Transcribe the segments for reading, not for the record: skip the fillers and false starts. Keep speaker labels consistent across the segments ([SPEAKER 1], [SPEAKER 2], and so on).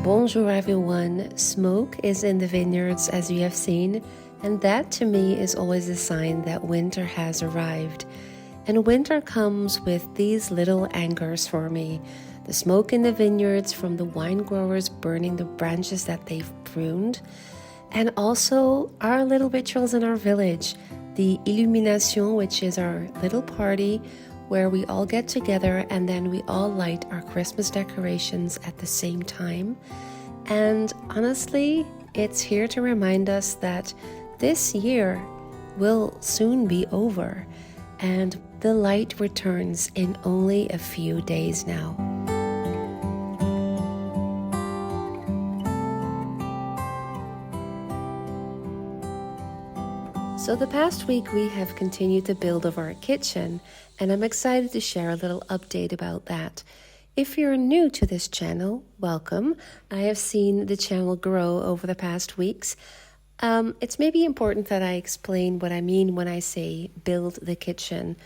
[SPEAKER 1] Bonjour everyone, smoke is in the vineyards as you have seen, and that to me is always a sign that winter has arrived. And winter comes with these little anchors for me. The smoke in the vineyards from the wine growers burning the branches that they've pruned, and also our little rituals in our village, the illumination, which is our little party where we all get together and then we all light our Christmas decorations at the same time. And honestly, it's here to remind us that this year will soon be over and the light returns in only a few days now. So the past week we have continued the build of our kitchen, and I'm excited to share a little update about that. If you're new to this channel, welcome. I have seen the channel grow over the past weeks. It's maybe important that I explain what I mean when I say build the kitchen.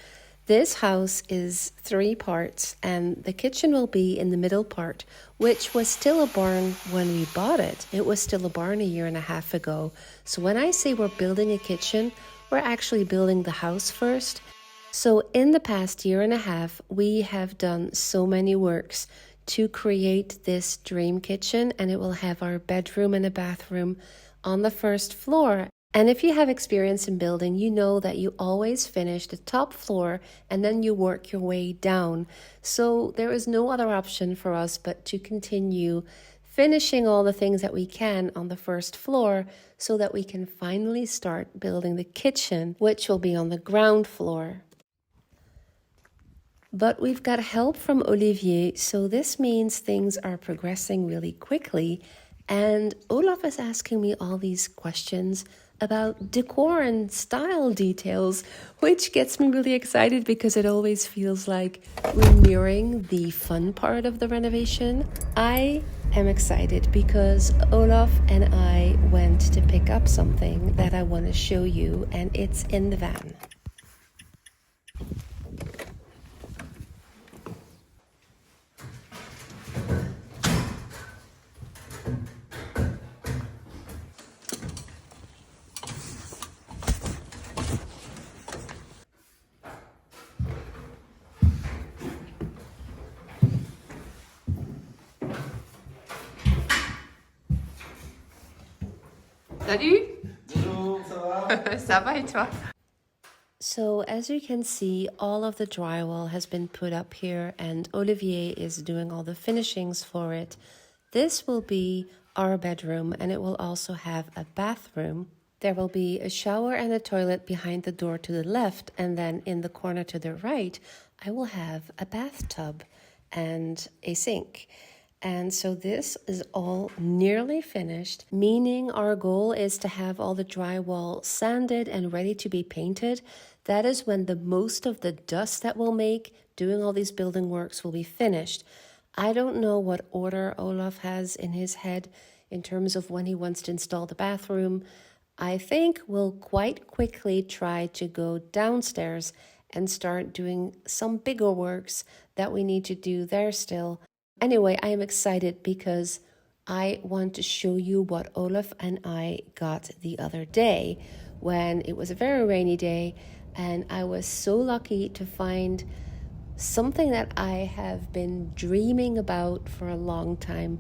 [SPEAKER 1] This house is 3 parts, and the kitchen will be in the middle part, which was still a barn when we bought it. It was still a barn a year and a half ago. So when I say we're building a kitchen, we're actually building the house first. So in the past year and a half, we have done so many works to create this dream kitchen, and it will have our bedroom and a bathroom on the first floor. And if you have experience in building, you know that you always finish the top floor and then you work your way down. So there is no other option for us but to continue finishing all the things that we can on the first floor so that we can finally start building the kitchen, which will be on the ground floor. But we've got help from Olivier, so this means things are progressing really quickly. And Olav is asking me all these questions about decor and style details, which gets me really excited because it always feels like we're nearing the fun part of the renovation. I am excited because Olav and I went to pick up something that I want to show you, and it's in the van.
[SPEAKER 2] Salut!
[SPEAKER 3] Bonjour, ça va?
[SPEAKER 2] Ça va et toi?
[SPEAKER 1] So as you can see, all of the drywall has been put up here and Olivier is doing all the finishings for it. This will be our bedroom and it will also have a bathroom. There will be a shower and a toilet behind the door to the left, and then in the corner to the right, I will have a bathtub and a sink. And so this is all nearly finished, meaning our goal is to have all the drywall sanded and ready to be painted. That is when the most of the dust that we'll make doing all these building works will be finished. I don't know what order Olav has in his head in terms of when he wants to install the bathroom. I think we'll quite quickly try to go downstairs and start doing some bigger works that we need to do there still. Anyway, I am excited because I want to show you what Olav and I got the other day when it was a very rainy day, and I was so lucky to find something that I have been dreaming about for a long time.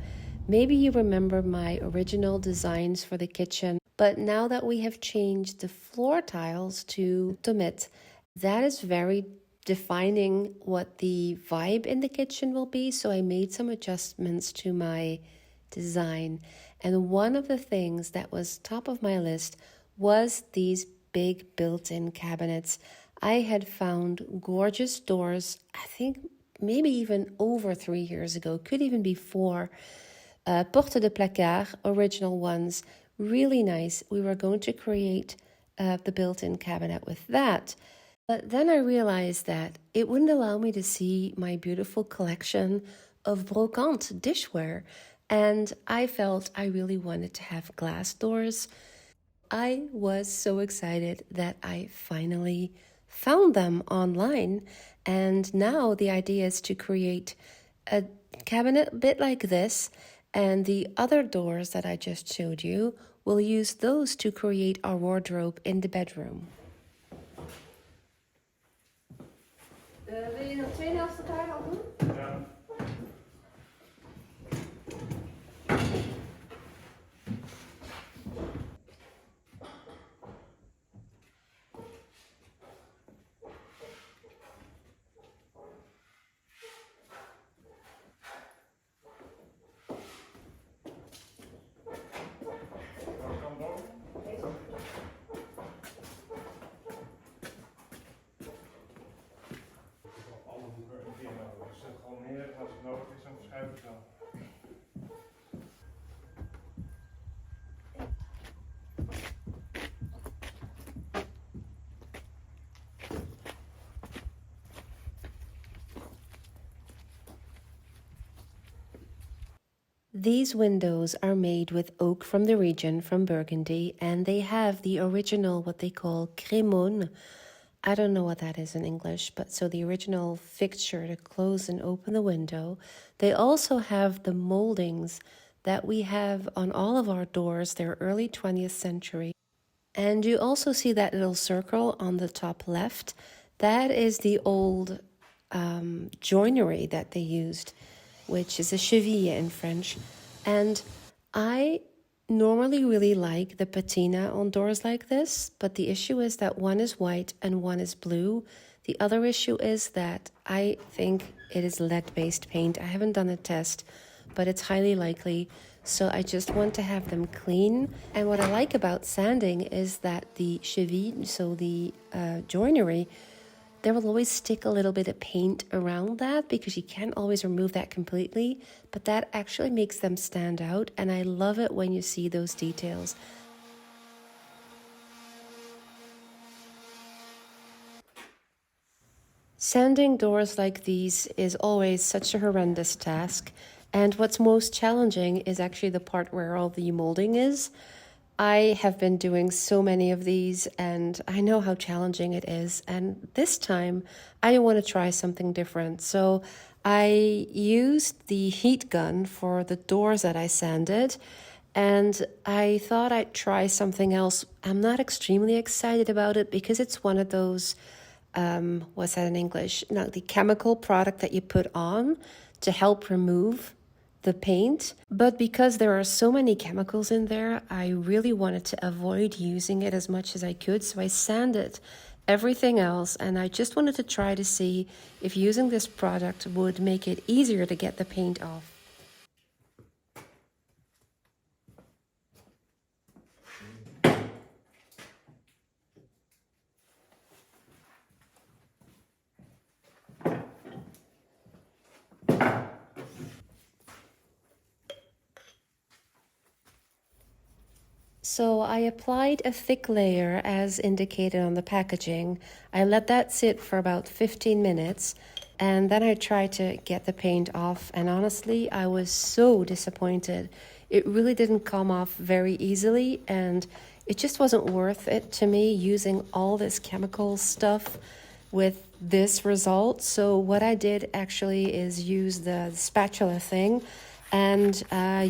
[SPEAKER 1] Maybe you remember my original designs for the kitchen, but now that we have changed the floor tiles to Tomit, that is very defining what the vibe in the kitchen will be. So I made some adjustments to my design, and one of the things that was top of my list was these big built-in cabinets. I had found gorgeous doors, I think maybe even over 3 years ago, could even be 4, porte de placard, original ones, really nice. We were going to create the built-in cabinet with that. But then I realized that it wouldn't allow me to see my beautiful collection of brocante dishware, and I felt I really wanted to have glass doors. I was so excited that I finally found them online, and now the idea is to create a cabinet a bit like this And the other doors that I just showed you, we'll use those to create our wardrobe in the bedroom. Wil je nog twee naast elkaar al doen?
[SPEAKER 3] Ja.
[SPEAKER 1] These windows are made with oak from the region, from Burgundy, and they have the original, what they call crémone. I don't know what that is in English, but so the original fixture to close and open the window. They also have the moldings that we have on all of our doors. They're early 20th century. And you also see that little circle on the top left. That is the old joinery that they used, which is a cheville in French. And I normally really like the patina on doors like this, but the issue is that one is white and one is blue. The other issue is that I think it is lead-based paint. I haven't done a test, but it's highly likely. So I just want to have them clean. And what I like about sanding is that the cheville, so the joinery, there will always stick a little bit of paint around that because you can't always remove that completely, but that actually makes them stand out, and I love it when you see those details. Sanding doors like these is always such a horrendous task, and what's most challenging is actually the part where all the molding is. I have been doing so many of these and I know how challenging it is. And this time I want to try something different. So I used the heat gun for the doors that I sanded, and I thought I'd try something else. I'm not extremely excited about it because it's one of those, what's that in English? No, the chemical product that you put on to help remove the paint, but because there are so many chemicals in there, I really wanted to avoid using it as much as I could, so I sanded everything else, and I just wanted to try to see if using this product would make it easier to get the paint off. So I applied a thick layer as indicated on the packaging. I let that sit for about 15 minutes and then I tried to get the paint off, and honestly I was so disappointed. It really didn't come off very easily and it just wasn't worth it to me using all this chemical stuff with this result. So what I did actually is use the spatula thing and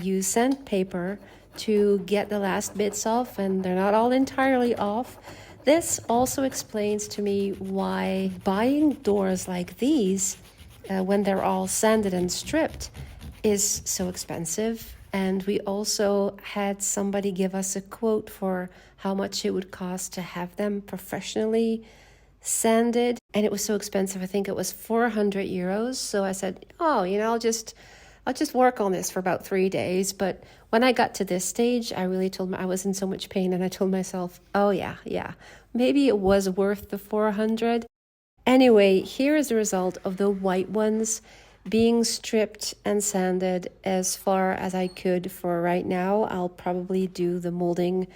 [SPEAKER 1] use sandpaper to get the last bits off, and they're not all entirely off. This also explains to me why buying doors like these, when they're all sanded and stripped, is so expensive. And we also had somebody give us a quote for how much it would cost to have them professionally sanded, and it was so expensive. I think it was 400 euros. So I said, oh, I'll just work on this for about 3 days. But when I got to this stage, I really told me I was in so much pain, and I told myself, oh yeah, maybe it was worth the 400. Anyway, here is the result of the white ones being stripped and sanded as far as I could for right now. I'll probably do the molding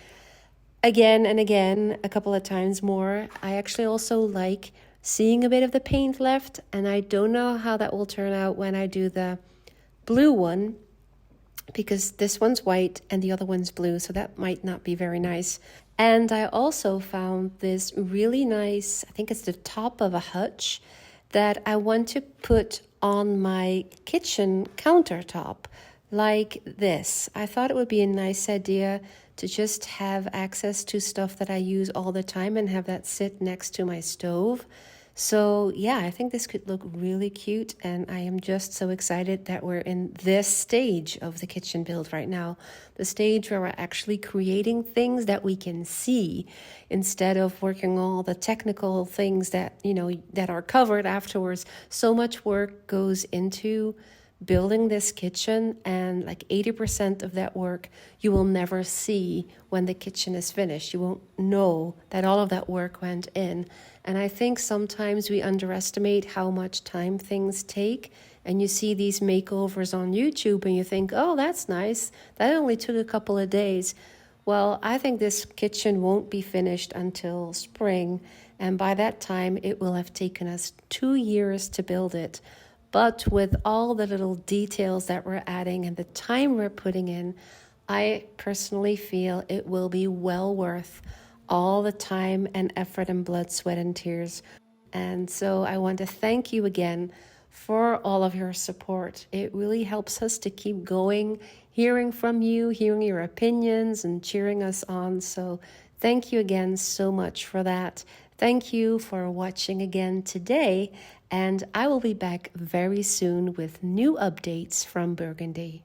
[SPEAKER 1] again and again, a couple of times more. I actually also like seeing a bit of the paint left, and I don't know how that will turn out when I do the blue one, because this one's white and the other one's blue, so that might not be very nice. And I also found this really nice, I think it's the top of a hutch, that I want to put on my kitchen countertop. like this. I thought it would be a nice idea to just have access to stuff that I use all the time and have that sit next to my stove. So yeah, I think this could look really cute, and I am just so excited that we're in this stage of the kitchen build right now. The stage where we're actually creating things that we can see instead of working all the technical things that, that are covered afterwards. So much work goes into building this kitchen, and like 80% of that work you will never see when the kitchen is finished. You won't know that all of that work went in. And I think sometimes we underestimate how much time things take, and you see these makeovers on YouTube and you think, oh, that's nice, that only took a couple of days. Well, I think this kitchen won't be finished until spring, and by that time it will have taken us 2 years to build it. But with all the little details that we're adding and the time we're putting in, I personally feel it will be well worth all the time and effort and blood, sweat, and tears. And so I want to thank you again for all of your support. It really helps us to keep going, hearing from you, hearing your opinions, and cheering us on. So thank you again so much for that. Thank you for watching again today, and I will be back very soon with new updates from Burgundy.